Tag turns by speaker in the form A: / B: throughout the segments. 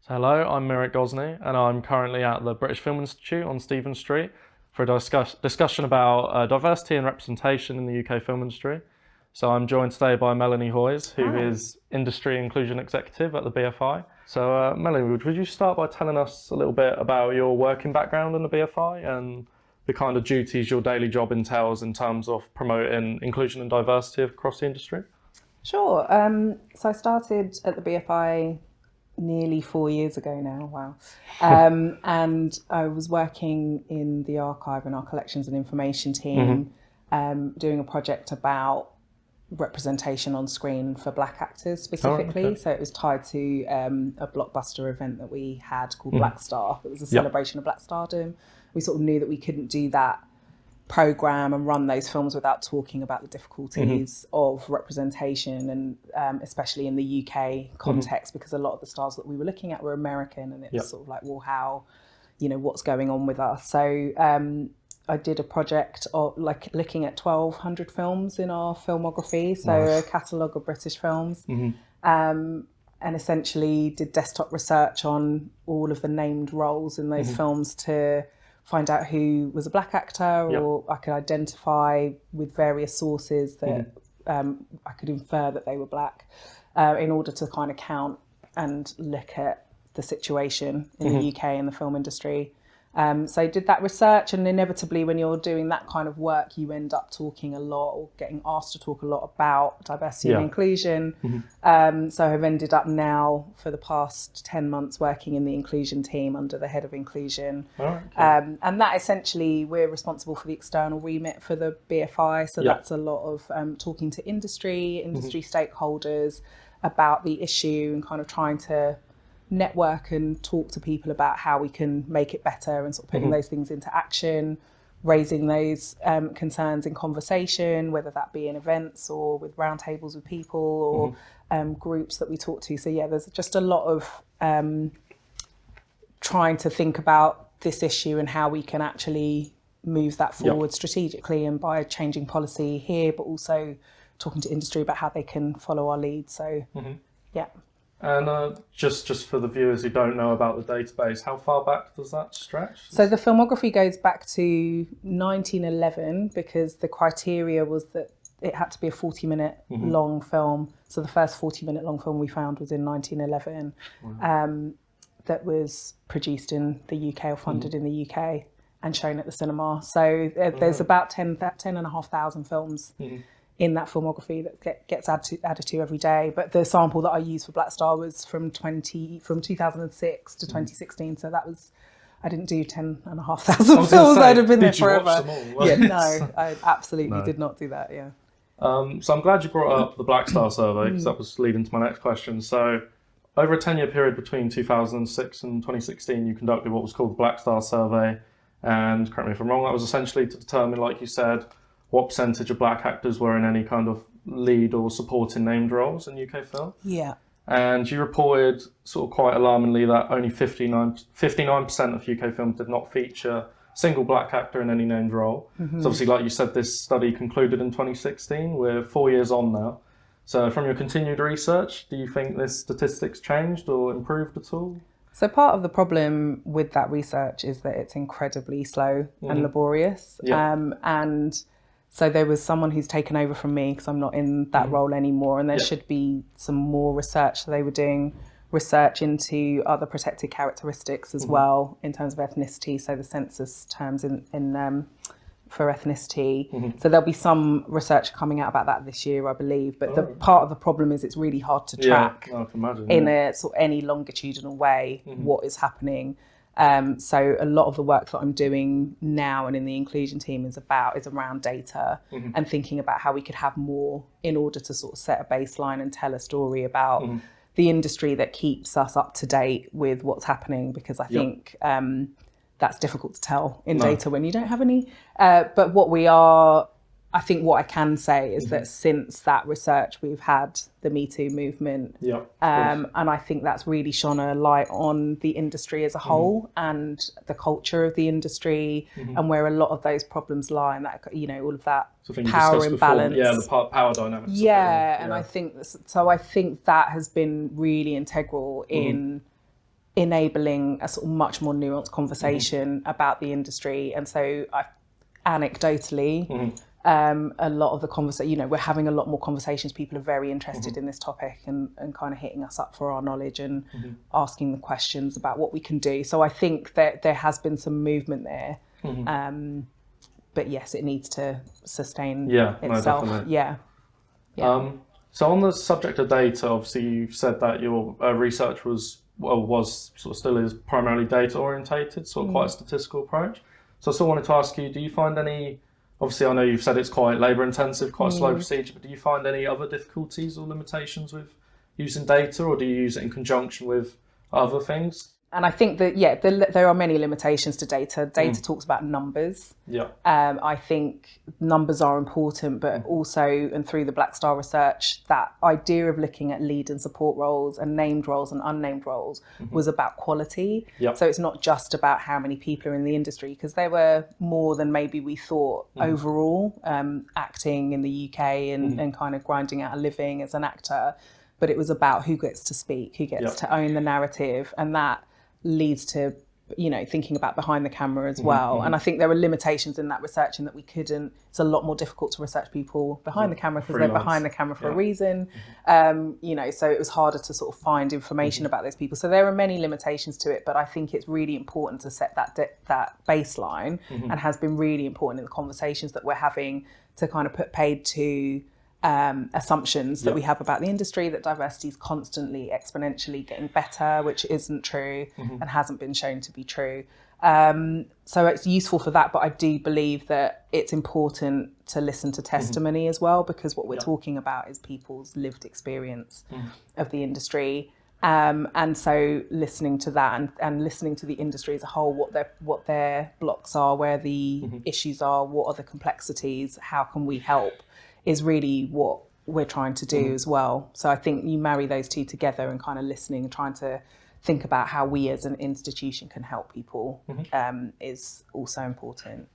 A: Hello, I'm Mirek Gosney, and I'm currently at the British Film Institute on Stephen Street for a discussion about diversity and representation in the UK film industry. So I'm joined today by Melanie Hoyes, who
B: Hi.
A: is Industry Inclusion Executive at the BFI. So Melanie, would you start by telling us a little bit about your working background in the BFI and the kind of duties your daily job entails in terms of promoting inclusion and diversity across the industry?
B: Sure. So I started at the BFI nearly 4 years ago now. Wow. And I was working in the archive in our collections and information team, doing a project about representation on screen for Black actors specifically.
A: Oh, okay.
B: So it was tied to a blockbuster event that we had called Black Star. It was a celebration of Black Stardom. We sort of knew that we couldn't do that program and run those films without talking about the difficulties of representation, and especially in the UK context, because a lot of the stars that we were looking at were American, and it was sort of like, well, how, what's going on with us? So I did a project of like looking at 1,200 films in our filmography, so a catalogue of British films, and essentially did desktop research on all of the named roles in those films to find out who was a Black actor, or I could identify with various sources that I could infer that they were Black, in order to kind of count and look at the situation in the UK and the film industry. So I did that research, and inevitably when you're doing that kind of work, you end up talking a lot or getting asked to talk a lot about diversity and inclusion. So I've ended up now for the past 10 months working in the inclusion team under the head of inclusion. And that essentially, we're responsible for the external remit for the BFI. So that's a lot of talking to industry stakeholders about the issue and kind of trying to network and talk to people about how we can make it better, and sort of putting those things into action, raising those concerns in conversation, whether that be in events or with roundtables with people or groups that we talk to. So there's just a lot of trying to think about this issue and how we can actually move that forward strategically, and by changing policy here, but also talking to industry about how they can follow our lead. So
A: And just for the viewers who don't know about the database, how far back does that stretch?
B: So the filmography goes back to 1911, because the criteria was that it had to be a 40-minute long film. So the first 40-minute long film we found was in 1911, that was produced in the UK or funded in the UK and shown at the cinema. So there's about 10,500 films in that filmography that gets added to every day. But the sample that I used for Black Star was from 2006 to 2016. So that was, I didn't do 10,500 films. I'd have been there forever. No, I absolutely did not do that.
A: So I'm glad you brought up the Black Star survey, because that was leading to my next question. So over a 10-year period between 2006 and 2016, you conducted what was called the Black Star survey. And correct me if I'm wrong, that was essentially to determine, like you said, what percentage of Black actors were in any kind of lead or supporting named roles in UK film. And you reported sort of quite alarmingly that only 59% of UK films did not feature a single Black actor in any named role. So obviously, like you said, this study concluded in 2016. We're 4 years on now. So from your continued research, do you think this statistics changed or improved at all?
B: So part of the problem with that research is that it's incredibly slow and laborious. And so there was someone who's taken over from me, because I'm not in that role anymore, and there should be some more research. So they were doing research into other protected characteristics as well in terms of ethnicity, so the census terms in for ethnicity. So there'll be some research coming out about that this year, I believe. But the part of the problem is it's really hard to track
A: I can imagine,
B: in a sort of any longitudinal way what is happening. So a lot of the work that I'm doing now and in the inclusion team is around data and thinking about how we could have more in order to sort of set a baseline and tell a story about the industry that keeps us up to date with what's happening, because I think that's difficult to tell in data when you don't have any. But I think what I can say is that since that research, we've had the Me Too movement. And I think that's really shone a light on the industry as a whole and the culture of the industry and where a lot of those problems lie, and that, all of that power imbalance.
A: The power dynamics.
B: And I think that has been really integral in enabling a sort of much more nuanced conversation about the industry. And so anecdotally, a lot of the conversation, we're having a lot more conversations. People are very interested in this topic and kind of hitting us up for our knowledge and asking the questions about what we can do. So I think that there has been some movement there. But yes, it needs to sustain itself.
A: No,
B: yeah.
A: So on the subject of data, obviously you've said that your research was sort of still is primarily data orientated, sort of quite a statistical approach. So I still wanted to ask you, do you find any, obviously I know you've said it's quite labour intensive, quite a slow procedure, but do you find any other difficulties or limitations with using data, or do you use it in conjunction with other things?
B: And I think that, there are many limitations to data. Data talks about numbers.
A: Yeah.
B: I think numbers are important, but also, and through the Black Star research, that idea of looking at lead and support roles and named roles and unnamed roles was about quality.
A: Yep.
B: So it's not just about how many people are in the industry, because there were more than maybe we thought overall, acting in the UK and kind of grinding out a living as an actor. But it was about who gets to speak, who gets to own the narrative, and that leads to, thinking about behind the camera as well. And I think there were limitations in that research, in that we couldn't, it's a lot more difficult to research people behind the camera because they're behind the camera for a reason. So it was harder to sort of find information about those people. So there are many limitations to it, but I think it's really important to set that baseline, and has been really important in the conversations that we're having to kind of put paid to assumptions that we have about the industry, that diversity is constantly exponentially getting better, which isn't true and hasn't been shown to be true. So it's useful for that, but I do believe that it's important to listen to testimony as well, because what we're talking about is people's lived experience of the industry. And so listening to that and listening to the industry as a whole, what their blocks are, where the issues are, what are the complexities, how can we help, is really what we're trying to do as well. So I think you marry those two together, and kind of listening and trying to think about how we as an institution can help people is also important.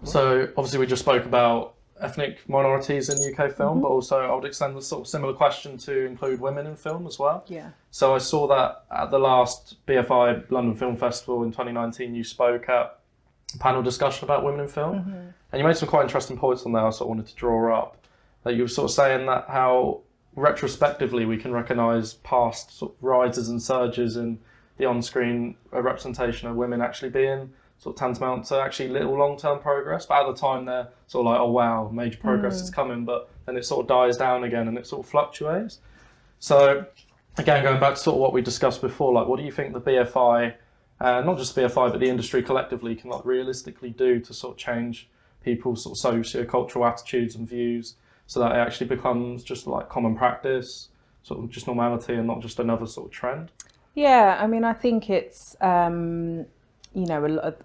A: So obviously we just spoke about ethnic minorities in UK film, but also I would extend the sort of similar question to include women in film as well.
B: Yeah.
A: So I saw that at the last BFI London Film Festival in 2019, you spoke at a panel discussion about women in film. And you made some quite interesting points on there I sort of wanted to draw up. That you were sort of saying that how retrospectively we can recognise past sort of rises and surges in the on-screen representation of women actually being sort of tantamount to actually little long-term progress. But at the time they're sort of like, oh wow, major progress is coming, but then it sort of dies down again and it sort of fluctuates. So again, going back to sort of what we discussed before, like what do you think the BFI, not just BFI, but the industry collectively can like realistically do to sort of change people's sort of socio-cultural attitudes and views, so that it actually becomes just like common practice, sort of just normality and not just another sort of trend?
B: Yeah, I mean, I think it's, a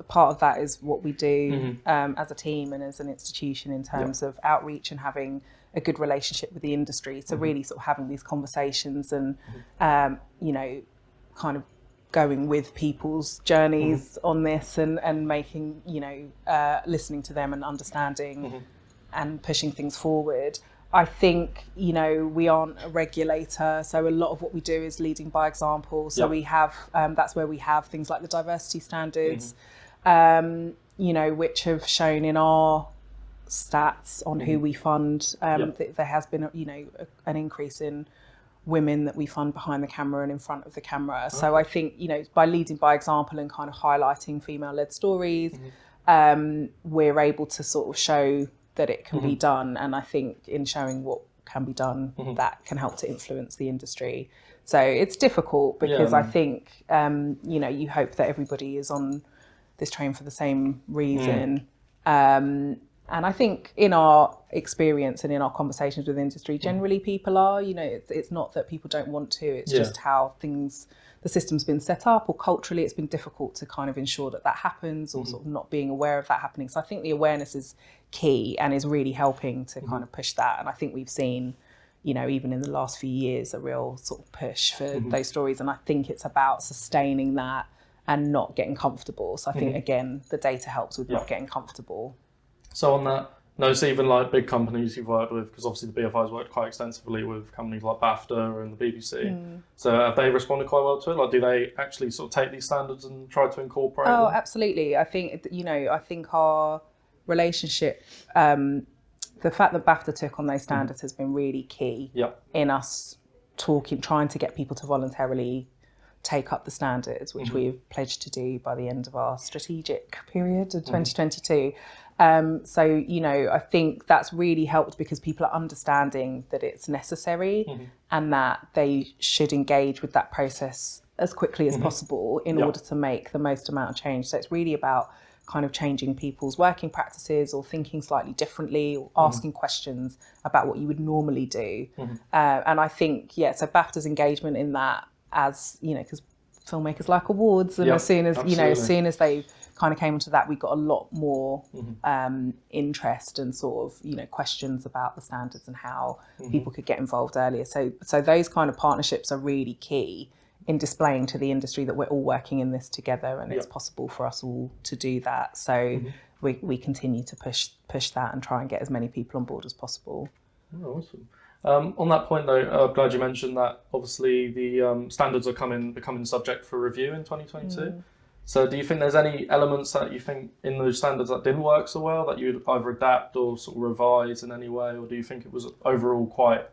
B: part of that is what we do as a team and as an institution in terms of outreach and having a good relationship with the industry. So really sort of having these conversations and, kind of going with people's journeys on this and making, listening to them and understanding and pushing things forward. I think, we aren't a regulator, so a lot of what we do is leading by example. So we have, that's where we have things like the diversity standards, which have shown in our stats on who we fund, that there has been, an increase in women that we fund behind the camera and in front of the camera. So I think, by leading by example and kind of highlighting female-led stories, we're able to sort of show that it can be done. And I think in showing what can be done, that can help to influence the industry. So it's difficult because I think, you hope that everybody is on this train for the same reason. And I think in our experience and in our conversations with the industry, generally people are, it's not that people don't want to, it's just how the system's been set up, or culturally it's been difficult to kind of ensure that happens, or sort of not being aware of that happening. So I think the awareness is key and is really helping to kind of push that. And I think we've seen, even in the last few years, a real sort of push for those stories. And I think it's about sustaining that and not getting comfortable. So I think, again, the data helps with not getting comfortable.
A: So on that No, so even like big companies you've worked with, because obviously the BFI's worked quite extensively with companies like BAFTA and the BBC. So have they responded quite well to it? Like, do they actually sort of take these standards and try to incorporate
B: Oh,
A: them?
B: absolutely. I think, I think our relationship, the fact that BAFTA took on those standards has been really key in us trying to get people to voluntarily take up the standards, which we've pledged to do by the end of our strategic period of 2022. So, I think that's really helped because people are understanding that it's necessary and that they should engage with that process as quickly as possible in order to make the most amount of change. So it's really about kind of changing people's working practices or thinking slightly differently or asking questions about what you would normally do. And I think, so BAFTA's engagement in that, as, because filmmakers like awards, and as soon as they kind of came into that, we got a lot more interest and sort of questions about the standards and how people could get involved earlier. So those kind of partnerships are really key in displaying to the industry that we're all working in this together, and it's possible for us all to do that. So we continue to push that and try and get as many people on board as possible.
A: Oh, awesome. On that point, though, I'm glad you mentioned that. Obviously, the standards are becoming subject for review in 2022. So, do you think there's any elements that you think in those standards that didn't work so well that you'd either adapt or sort of revise in any way, or do you think it was overall quite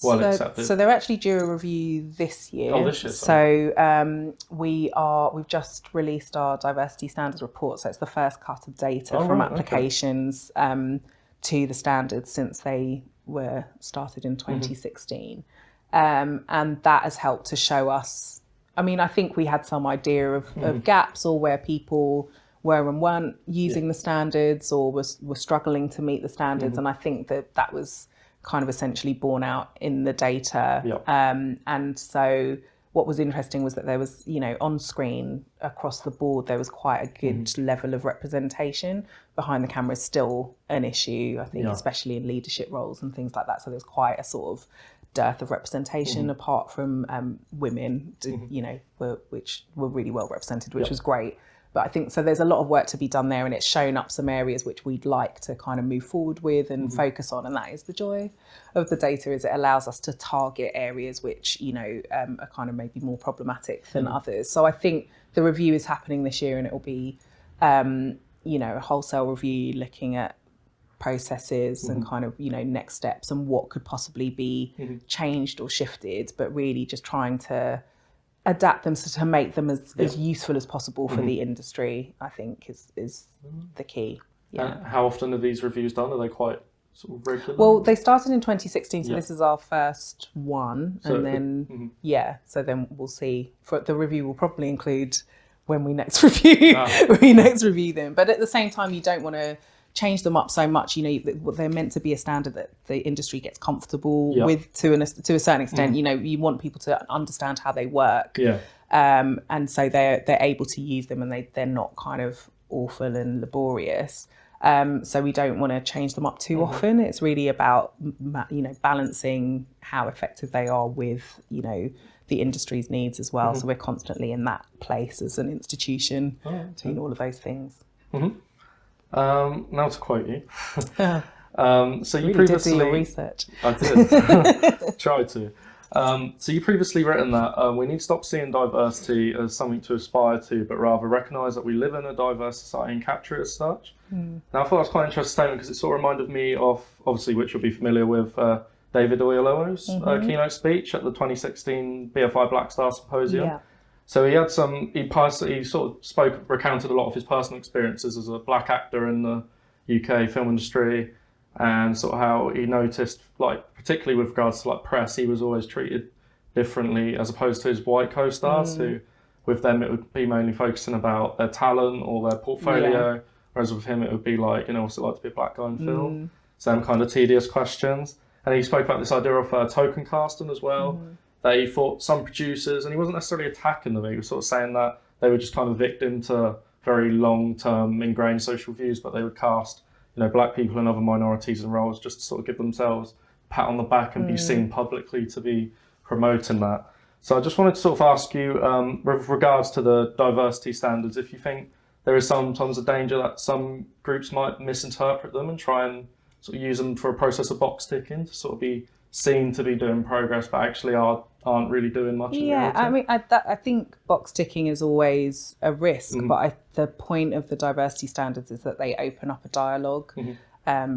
A: well accepted?
B: So they're actually due a review this year.
A: Oh, this year.
B: So we've just released our diversity standards report. So it's the first cut of data from applications to the standards since they were started in 2016. And that has helped to show us, I think we had some idea of gaps or where people were and weren't using the standards or were struggling to meet the standards. And I think that was kind of essentially borne out in the data. And so what was interesting was that there was, on screen across the board, there was quite a good level of representation. Behind the camera is still an issue, I think, especially in leadership roles and things like that. So there's quite a sort of dearth of representation apart from women, which were really well represented, which was great. But I think, so there's a lot of work to be done there, and it's shown up some areas which we'd like to kind of move forward with and focus on. And that is the joy of the data, is it allows us to target areas which, are kind of maybe more problematic than others. So I think the review is happening this year, and it will be, a wholesale review looking at processes and kind of, next steps and what could possibly be changed or shifted, but really just trying to adapt them to make them as useful as possible for the industry, I think is the key.
A: How often are these reviews done? Are they quite sort of regular?
B: Well, they started in 2016, so this is our first one. So, and then, so then we'll see. For the review will probably include when we next review them. But at the same time, you don't want to change them up so much. They're meant to be a standard that the industry gets comfortable with to a certain extent. You want people to understand how they work. And so they're able to use them, and they're not kind of awful and laborious. So we don't want to change them up too often. It's really about, balancing how effective they are with, the industry's needs as well. So we're constantly in that place as an institution doing all of those things.
A: Now to quote you. So you
B: really
A: previously
B: did do your research.
A: I did. Tried to. So you previously written that we need to stop seeing diversity as something to aspire to, but rather recognise that we live in a diverse society and capture it as such. Now I thought that was quite an interesting statement because it sort of reminded me of, obviously, which you'll be familiar with, David Oyelowo's keynote speech at the 2016 BFI Black Star Symposium. So he had he sort of recounted a lot of his personal experiences as a black actor in the UK film industry, and sort of how he noticed, like, particularly with regards to like press, he was always treated differently as opposed to his white co-stars who, with them, it would be mainly focusing about their talent or their portfolio, whereas with him it would be like, what's it like to be a black guy in film? Same kind of tedious questions. And he spoke about this idea of token casting as well. That he thought some producers, and he wasn't necessarily attacking them, he was sort of saying that they were just kind of victim to very long-term ingrained social views, but they would cast, black people and other minorities in roles just to sort of give themselves a pat on the back and be seen publicly to be promoting that. So I just wanted to sort of ask you, with regards to the diversity standards, if you think there is sometimes a danger that some groups might misinterpret them and try and sort of use them for a process of box ticking to sort of be seen to be doing progress, but actually aren't really doing much.
B: Yeah, I mean, I think box ticking is always a risk, but the point of the diversity standards is that they open up a dialogue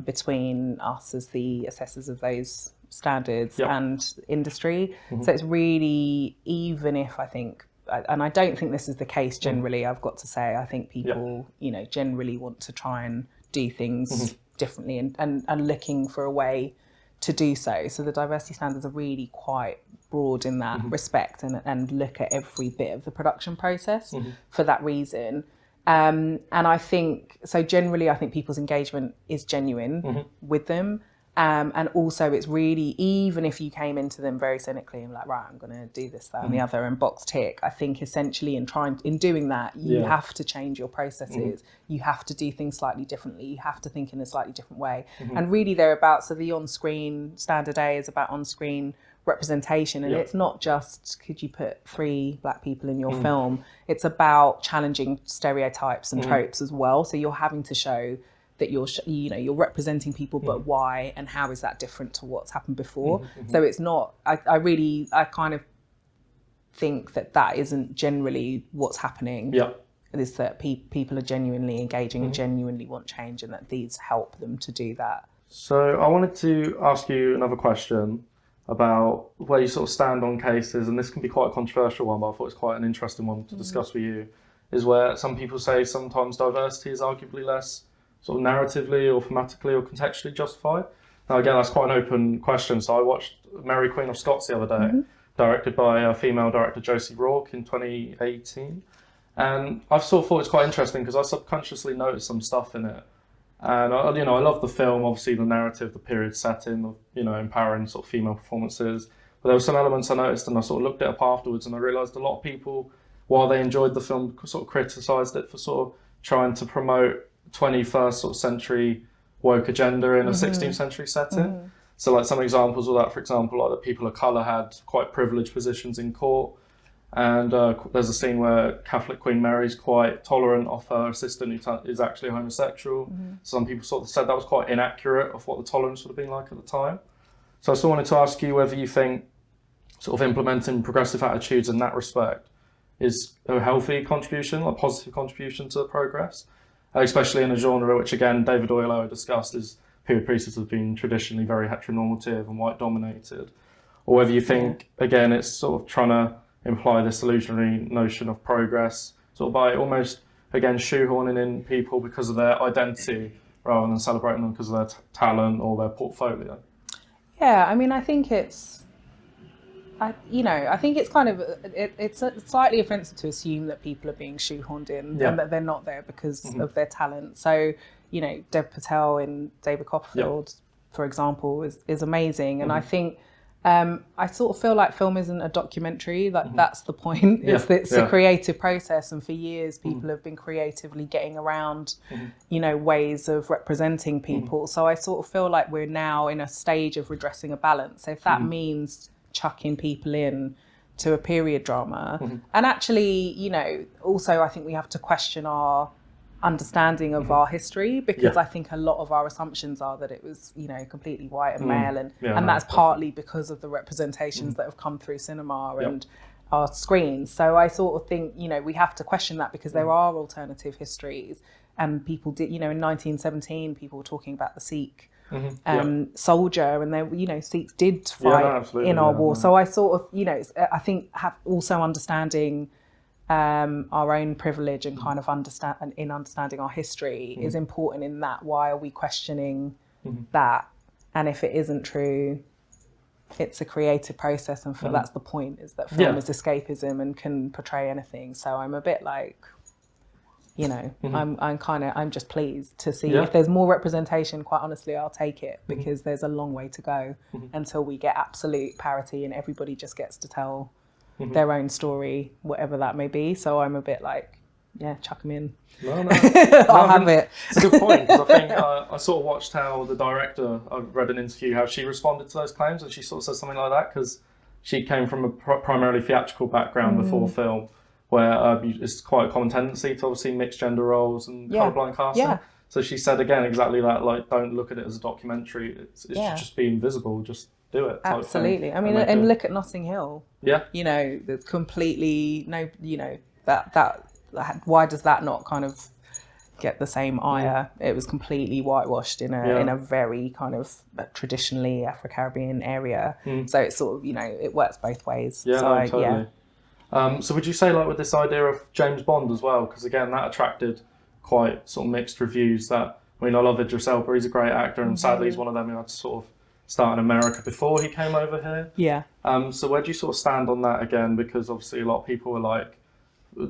B: between us as the assessors of those standards and industry. So it's really, even if I think, and I don't think this is the case generally, I've got to say, I think people, you know, generally want to try and do things differently and looking for a way to do so. So the diversity standards are really quite broad in that respect and look at every bit of the production process for that reason. And I think, so generally, I think people's engagement is genuine with them. And also it's really, even if you came into them very cynically and like, right, I'm going to do this, that and the other and box tick, I think essentially in doing that, you have to change your processes. You have to do things slightly differently. You have to think in a slightly different way. And really they're about, so the on-screen standard A is about on-screen representation. And it's not just, could you put 3 black people in your film? It's about challenging stereotypes and tropes as well. So you're having to show that you're representing people, but why and how is that different to what's happened before? So it's not, I kind of think that isn't generally what's happening. It is that people are genuinely engaging and genuinely want change, and that these help them to do that.
A: So I wanted to ask you another question about where you sort of stand on cases, and this can be quite a controversial one, but I thought it's quite an interesting one to discuss with you, is where some people say sometimes diversity is arguably less sort of narratively or thematically or contextually justified. Now again, that's quite an open question. So I watched Mary Queen of Scots the other day, directed by a female director, Josie Rourke, in 2018. And I sort of thought it's quite interesting because I subconsciously noticed some stuff in it. And I love the film, obviously the narrative, the period setting, empowering sort of female performances. But there were some elements I noticed, and I sort of looked it up afterwards, and I realised a lot of people, while they enjoyed the film, sort of criticised it for sort of trying to promote 21st sort of century woke agenda in a 16th century setting. So like some examples of that, for example, like the people of colour had quite privileged positions in court, and there's a scene where Catholic Queen Mary's quite tolerant of her assistant who is actually homosexual. Some people sort of said that was quite inaccurate of what the tolerance would have been like at the time. So I still wanted to ask you whether you think sort of implementing progressive attitudes in that respect is a healthy contribution, like positive contribution to progress, especially in a genre which, again, David Oyelowo discussed, is period pieces have been traditionally very heteronormative and white dominated, or whether you think, again, it's sort of trying to imply this illusionary notion of progress, sort of by almost, again, shoehorning in people because of their identity rather than celebrating them because of their talent or their portfolio.
B: Yeah, I mean, I think it's, I think it's kind of, it's slightly offensive to assume that people are being shoehorned in and that they're not there because of their talent. So, Dev Patel in David Copperfield, for example, is amazing. And I think, I sort of feel like film isn't a documentary, like that's the point, it's a creative process. And for years, people have been creatively getting around, ways of representing people. So I sort of feel like we're now in a stage of redressing a balance. So if that means chucking people in to a period drama, and actually, also I think we have to question our understanding of our history, because I think a lot of our assumptions are that it was, completely white and male, and that's partly because of the representations that have come through cinema and our screens. So I sort of think, we have to question that, because there are alternative histories, and people did, in 1917, people were talking about the Sikh soldier, and they, Sikhs did fight in our war. So I sort of, I think also understanding our own privilege and kind of understanding our history is important in that. Why are we questioning that? And if it isn't true, it's a creative process, and that's the point, is that film is escapism and can portray anything. So I'm a bit like, I'm just pleased to see if there's more representation. Quite honestly, I'll take it, because there's a long way to go until we get absolute parity and everybody just gets to tell their own story, whatever that may be. So I'm a bit like, chuck them in.
A: No.
B: I'll have it.
A: It's a good point, because I think I sort of watched how the director, I read an interview, how she responded to those claims, and she sort of said something like that, because she came from a primarily theatrical background before film, where it's quite a common tendency to obviously mix gender roles and colourblind casting. So she said again exactly that, like, don't look at it as a documentary. It should just be invisible. Just do it.
B: Absolutely. I mean, and look at Notting Hill.
A: Yeah.
B: You know, there's completely no. You know that why does that not kind of get the same ire? It was completely whitewashed in a very kind of traditionally Afro-Caribbean area. So it's sort of, you know, it works both ways.
A: Yeah,
B: so,
A: no, totally. So would you say, like, with this idea of James Bond as well, because again that attracted quite sort of mixed reviews. That, I mean, I love Idris Elba, he's a great actor, and sadly he's one of them who had to sort of start in America before he came over here.
B: Yeah.
A: So where do you sort of stand on that again? Because obviously a lot of people were like,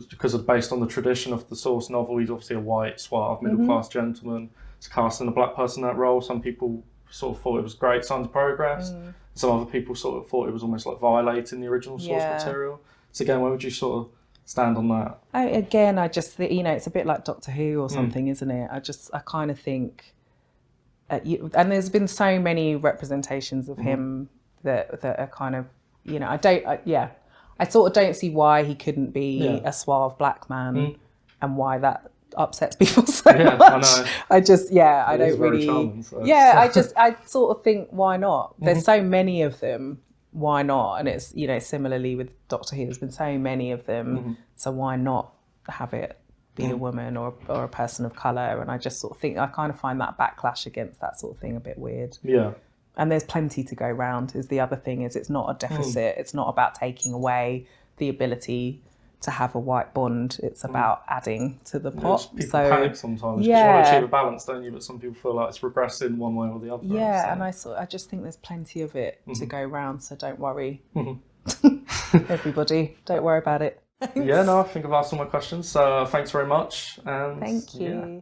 A: because of based on the tradition of the source novel, he's obviously a white, suave, middle-class gentleman. He's casting a black person in that role. Some people sort of thought it was great signs of progress. Some other people sort of thought it was almost like violating the original source material. So again, where would you sort of stand on that?
B: I just think, you know, it's a bit like Doctor Who or something, isn't it? I kind of think, and there's been so many representations of him that are kind of, you know, I sort of don't see why he couldn't be a suave black man and why that upsets people so much. I know. I don't really. Charming, so. I sort of think, why not? There's so many of them. Why not? And it's, you know, similarly with Doctor Who, there's been so many of them. So why not have it be a woman or a person of colour? And I just sort of think, I kind of find that backlash against that sort of thing a bit weird.
A: Yeah.
B: And there's plenty to go round is the other thing, is it's not a deficit. It's not about taking away the ability to have a white Bond. It's about adding to the pot.
A: People panic sometimes because you want to achieve a balance, don't you? But some people feel like it's regressing one way or the other.
B: Yeah, and I just think there's plenty of it to go round, so don't worry. Everybody, don't worry about it.
A: Yeah, no, I think I've asked all my questions. So thanks very much. And
B: thank you.
A: Yeah.